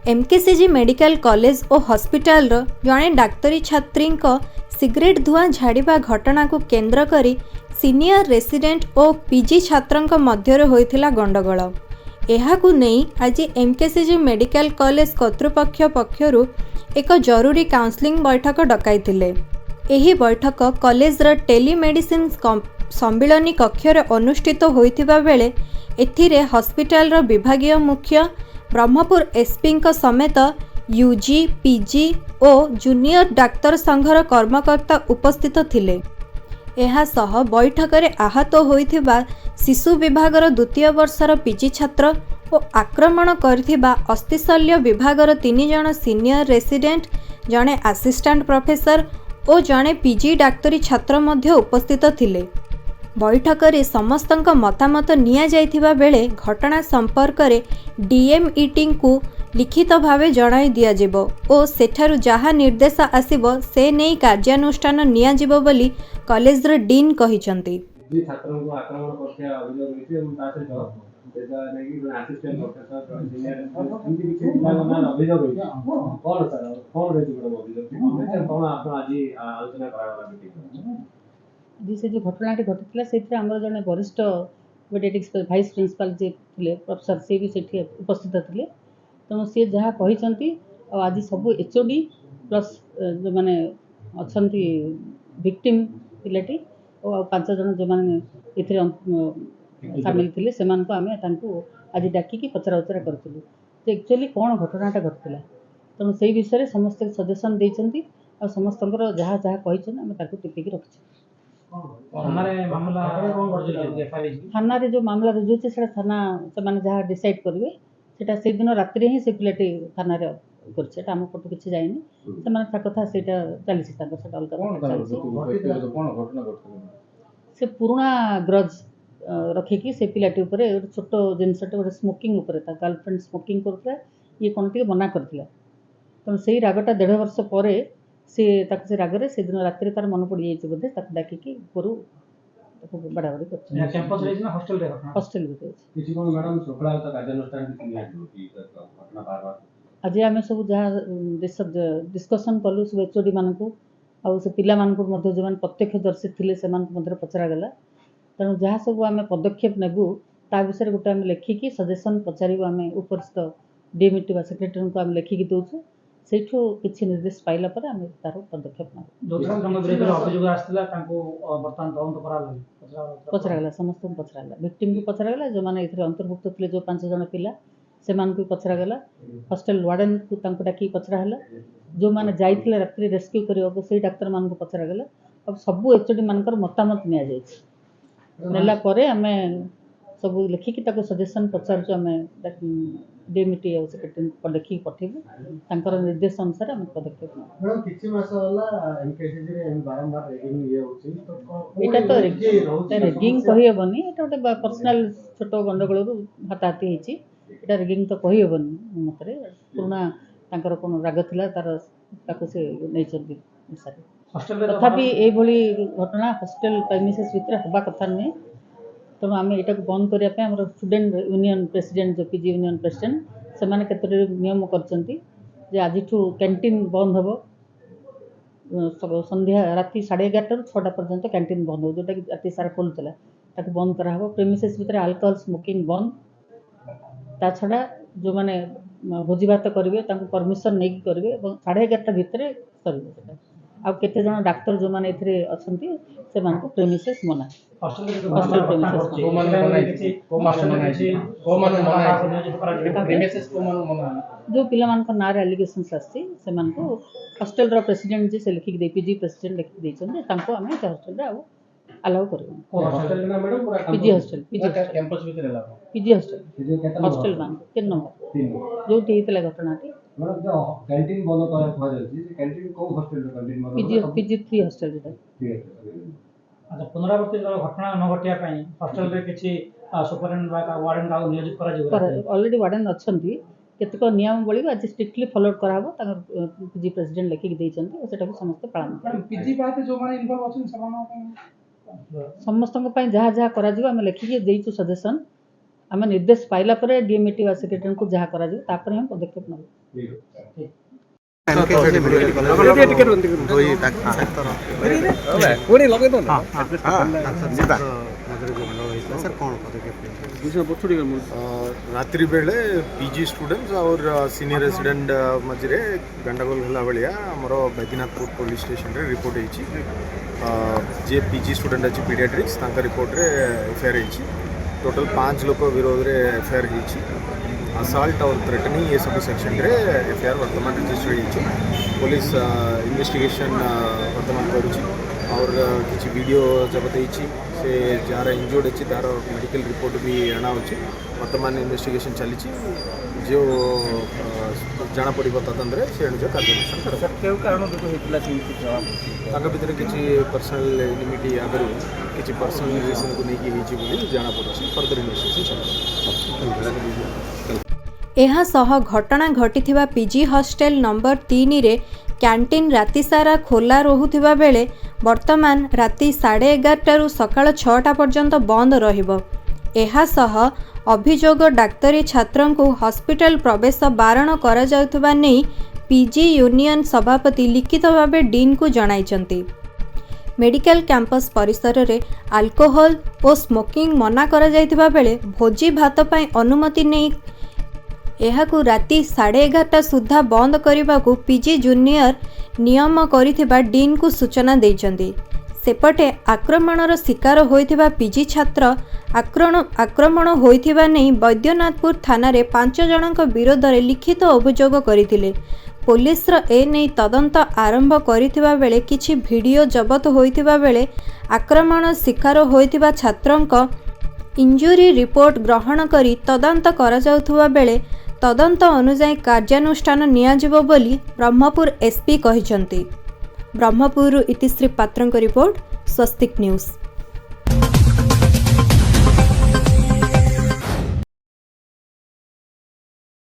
MKCG medical college और hospital जड़े डाक्तरी छात्री cigarette धुआं झाड़िबा घटना को केन्द्र करी सीनियर रेसिडेंट और पीजी छात्रंक मध्य होइथिला गंडगोल। एहाकु नेई आज एमकेसीजी मेडिकल कॉलेज कर्तृपक्ष पक्षरु एक जरूरी काउंसलिंग बैठक डकाइथिले। एही बैठक कॉलेज टेलीमेडिसिन सम्मिलनी कक्षर अनुष्ठित होइथिबा बेले एथिरे हॉस्पिटल विभागीय मुख्य ब्रह्मपुर एसपी समेत यूजी पीजी और जूनियर डाक्तर संघर कर्मकर्ता उपस्थित थिले। एहा सह बैठक में आहत होइथिबा शिशु विभागर द्वितीय वर्षर पीजी छात्र और आक्रमण करथिबा अस्थिशल्य विभागर 3 जण सीनियर रेसिडेंट, जड़े असिस्टेंट प्रोफेसर और जड़े पीजी डाक्तरी छात्र मध्य उपस्थित थिले। बैठक में समस्तक मतामत निया जाइथिबा बेले घटना संपर्क में डीएमईटी को लिखित भाव जणाई दिया जिवो और सेठारु जहा निर्देश आसिबो से नहीं कार्यानुष्ठान निया जिवो बोली कॉलेज डीन कहिसंती। छात्रों को आक्रमण करथिया अभियोग होइछि एवं ता सहित जेता नेकी असिस्टेंट प्रोफेसर इंजीनियर इनकी किछि पिलागना अभियोग होइछि कोन सर कोन रेजि बडो अभियोग कोन आपण आज आलोचना करावा मीटिंग जी से जो घटनाटी घटिला से आमर जड़े वरिष्ठ पेडियाट्रिक्स भाइस प्रिंसिपाल जे थे प्रोफेसर सी भी सेठी उपस्थित थे। तेणु सी जहाँ कहते आज सब एचओडी प्लस जो मैंने अच्छा विक्टिम पिलाटी और 5 जन जो मैंने सामिल थे से आम आज डाकिकी पचरा उचरा करूँ एक्चुअली कौन घटनाटा घटला। तेणु से विषय समस्त सजेसन देती और समस्त जहाँ जहाँ कहते आम टिपिकी रखी थाना रे जो मामला रुजु से थाना से जहाँ डिसाइड करेंगे से दिन राति ही से पिलाटी थाना कर आम पटु किसी जाइनी कथा से चली से पुराणा ग्रज रखिकी से पिलाटी उपरे छोट जिनसटे गोटे स्मोकिंग उपरे गर्लफ्रेंड स्मोकिंग करुला ये कौन टे मना करथिला। तेणु से रागटा 1.5 वर्ष पर से रागरे से दिन राति तार मन पड़ जाइए बोधे डाकिकी करू बाड़ाबाड़ी कर आज आम सब जहाँ डिस्कसन कलु सब एचओडी मान आउ से पिला जो मैंने प्रत्यक्षदर्शी थे से पचरागला। तेणु जहाँ सब आम पदक्षेप नेबू ता विषय गोटे आम लेखिकी सजेसन पचारू आम उपरिस्थ डीएमईटी बा सेक्रेटरी को आम लेखिकी दौचु सेठू किसी निर्देश पाइला पर आम तार पदक्षेप पचरागला समस्त पचरागला विक्टिम को पचरागला जो मैंने अंतर्भुक्त थे जो 5 जन पिला से पचरागला हॉस्टल वार्डन को डाकी पचराला जो मैंने जाइए राति रेस्क्यू करने से डाक्तर मान को पचरागला। अब सबू एचओडी मानकर मतामत निला आम सब लिखिकी सजेसन पचारू आम डीएमईटी और सेक्रेटरी को लिखिकी पठेबू निर्देश अनुसार आम पदक्षेप यहाँ तो रेगिंग कहीहबनी ये गोटे पर्सनाल छोट गंडगोल हाथाहाथी होती रेगिंग तो कहीहबनी मत पुराणा कौन राग था तार से नहीं तथापि यही घटना हॉस्टल प्रेमिसेस भितर हवा कथा नुहे। तेणु आम यहाँ बंद करने आम स्टूडेंट यूनियन प्रेसिडेंट जो पीजी यूनियन प्रेसिडेंट से केतोटी नियम कर आज कैंटीन बंद हम संध्या राति 11:30 ରୁ 6ଟା पर्यंत कैंटीन बंद हो जोटा कि राति सारा खोलूला बंद कराव। प्रेमिसेस भितर अल्कोहल स्मोकिंग बंद ता छड़ा जो मैंने भोजी भात करेंगे परमिशन नहीं करेंगे 11:30 भितर करेंगे। आउ केते जन डाक्तर जो मैंने अच्छा से प्रेमिसेस मना जो पिला ना एलिगेशन आसी हॉस्टल प्रेसिडेंट जी से लिखिक पीजी प्रेसिडेंट लिखिक आम हॉस्टल अलाउ कर PG hostel PG hostel hostel मान 3 नंबर जो घटनाटी कैंटीन बंद कैंटीन को हॉस्टल कैंटीन पीजी 3 हॉस्टल अच्छा पुनरावृत्ति घटना न घटिया हॉस्टल रे किछि सुपरिटेंडेंट वार्डन का नियोजित करा ऑलरेडी वार्डन अच्छी केतक नियमावली आज स्ट्रिक्टली फॉलो कराबो पीजी प्रेसिडेंट लिखिक देइछन्ती सेटा भी समस्त पालन पीजी बात जो माने इन्वॉल्व अछन समान समस्त जहाँ जहाँ करा आम लिखिकी देइछु सजेशन आम निर्देश पाइला पर डीएमईटी वा सेक्रेटरी को जहाँ करा तापर हम पदक्षेप नब रात्रि बेले पीजी स्टूडेंट्स और सीनियर रेसिडेंट मझे गंडगोल होला भाया आमर Baidyanathpur police station ray report होती जे पीजी स्टूडेंट अच्छी पीडियाट्रिक्स रिपोर्ट रे एफआईआर होती टोटल 5 लोक विरोध रे एफआईआर होती असाल्ट और थ्रेटनिंग ये सब सेक्शन रे एफआईआर वर्तमान रजिस्टर होती पुलिस इन्वेस्टिगेशन वर्तमान करुच्ची और किसी वीडियो जबत होती से जार इंजोर्ड अच्छी तार मेडिकल रिपोर्ट भी आना वर्तमान इन्वेस्टिगेशन चली जो जाना पड़ तदंतर से अनुसार कार्यानुष्ठान भितर किसी पर्सनल एनिमिटी आगर किसी पर्सनल रिलेशन को लेकिन जाना पड़ी फर्दर इन्वेस्टिगेशन चल ଏହା ସହ ଘଟଣା ଘଟିଥିବା ପିଜି ହଷ୍ଟେଲ ନମ୍ବର 3 ରେ କ୍ୟାଣ୍ଟିନ୍ ରାତି ସାରା ଖୋଲା ରହୁଥିବା ବେଳେ ବର୍ତ୍ତମାନ ରାତି 11:30ରୁ ସକାଳ 6ଟା ପର୍ଯ୍ୟନ୍ତ ବନ୍ଦ ରହିବ। ଏହା ସହ ଅଭିଯୋଗ ଡାକ୍ତରୀ ଛାତ୍ରଙ୍କୁ ହସ୍ପିଟାଲ ପ୍ରବେଶ ବାରଣ କରାଯାଉଥିବା ନେଇ ପିଜି ୟୁନିୟନ ସଭାପତି ଲିଖିତ ଭାବେ ଡିନ୍କୁ ଜଣାଇଛନ୍ତି। मेडिकल कैंपस परिसर रे अल्कोहल और स्मोकिंग मना कराଯାଇଥିବା बेले भोजी भात पाई अनुमति नहीं एहाकु राति 11:30 सुधा बंद करने को पीजी जूनियर नियम करिथिबा डीन को सूचना देइचंदी। सेपटे आक्रमणर शिकार होइथिबा पीजी छात्र आक्रमण होइथिबा नै बैद्यनाथपुर थाना रे 5 जनक विरोध रे लिखित अभियोग करथिले। पुलिस ए नै तदंत आरंभ करिथिबा बेले किछि वीडियो जबत होइथिबा बेले आक्रमण शिकार होइथिबा छात्रंक इंजुरी रिपोर्ट ग्रहण करी तदंत करा जाउथुबा बेले तदंत अनुसार कार्यानुष्ठान नियाजिबो बोली ब्रह्मपुर एसपी कहिसंती। ब्रह्मपुर इतिश्री पात्रंक रिपोर्ट स्वस्तिक न्यूज।